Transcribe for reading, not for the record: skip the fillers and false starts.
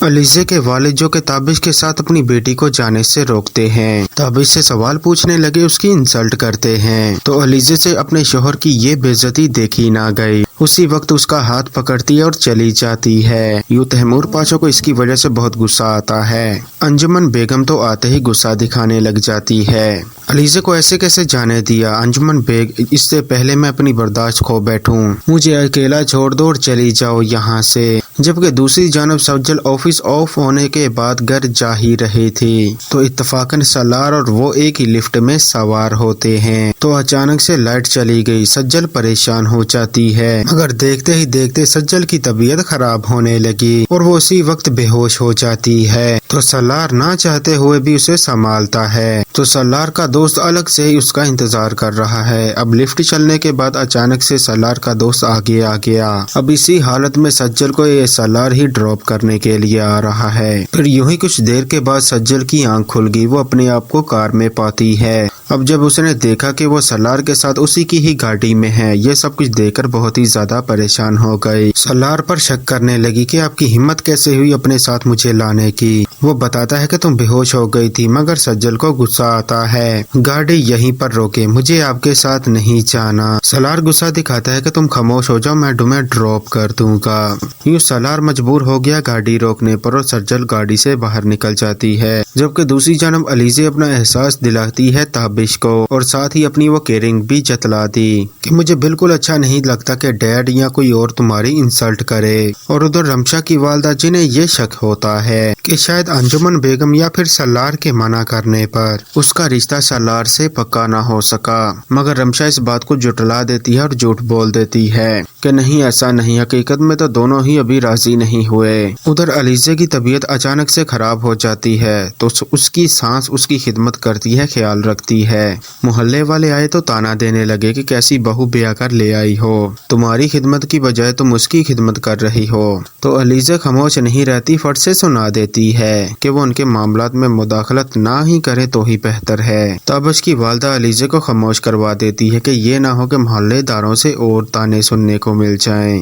अलीज़े के वालिद जो कि ताबिश के साथ अपनी बेटी को जाने से रोकते हैं, ताबिश से सवाल पूछने लगे, उसकी इंसल्ट करते हैं। तो अलीज़े से अपने शोहर की ये बेइज्जती देखी ना गई। उसी वक्त उसका हाथ पकड़ती है और चली जाती है। यूं तैमूर पाशा को इसकी वजह से बहुत गुस्सा आता है। अंजुमन बेगम तो आते ही गुस्सा दिखाने लग जाती है। अलीज़े को ऐसे कैसे जाने दिया? अंजुमन बेग, इससे पहले मैं अपनी बर्दाश्त खो बैठूं, मुझे अकेला छोड़ दो और चली जाओ यहाँ से। जबकि दूसरी जानब सज्जल ऑफिस ऑफ होने के बाद घर जा ही रहे थे तो इत्तफाकन सलार और वो एक ही लिफ्ट में सवार होते हैं। तो अचानक से लाइट चली गई। सज्जल परेशान हो जाती है, मगर देखते ही देखते सज्जल की तबीयत खराब होने लगी और वो उसी वक्त बेहोश हो जाती है। तो सलार ना चाहते हुए भी उसे संभालता है। तो सलार का दोस्त अलग से ही उसका इंतजार कर रहा है। अब लिफ्ट चलने के बाद अचानक से सलार का दोस्त आगे आ गया। अब इसी हालत में सज्जल को ये सलार ही ड्रॉप करने के लिए आ रहा है। फिर यूं ही कुछ देर के बाद सज्जल की आंख खुल गई। वो अपने आप को कार में पाती है। अब जब उसने देखा कि वो सलार के साथ उसी की ही गाड़ी में है, ये सब कुछ देखकर बहुत ही ज्यादा परेशान हो गई। सलार पर शक करने लगी कि आपकी हिम्मत कैसे हुई अपने साथ मुझे लाने की। वो बताता है कि तुम बेहोश हो गई थी, मगर सज्जल को गुस्सा आता है। गाड़ी यहीं पर रोके, मुझे आपके साथ नहीं जाना। सलार गुस्सा दिखाता है कि तुम खामोश हो जाओ, मैं तुम्हें ड्रॉप कर दूंगा। यूं सलार मजबूर हो गया गाड़ी रोकने पर और सज्जल गाड़ी से बाहर निकल जाती है। जबकि दूसरी जानब अलीज़े अपना एहसास दिलाती है ताबिश को और साथ ही अपनी वो केयरिंग भी जतला दी कि मुझे बिल्कुल अच्छा नहीं लगता कि डैड या कोई और तुम्हारी इंसल्ट करे। और उधर रमशा की वालदा, जिन्हें ये शक होता है कि शायद अंजुमन बेगम या फिर सलार के मना करने पर उसका रिश्ता सलार से पक्का ना हो सका, मगर रमशा इस बात को जुटला देती है और झूठ बोल देती है कि नहीं, ऐसा नहीं, हकीकत में तो दोनों ही अभी राजी नहीं हुए। उधर अलीज़े की तबीयत अचानक से खराब हो जाती है तो उसकी सांस उसकी खिदमत करती है, ख्याल रखती है। मोहल्ले वाले आए तो ताना देने लगे कि कैसी बहू ब्याह कर ले आई हो, तुम्हारी खिदमत की बजाय तुम उसकी खिदमत कर रही हो। तो अलीज़े खामोश नहीं रहती, फट से सुना देती है कि वो उनके मामलात में मुदाखलत ना ही करे तो ही बेहतर है। ताबिश की वालदा अलीज़े को खामोश करवा देती है कि ये ना हो कि मोहल्लेदारों से और ताने सुनने को मिल जाएं।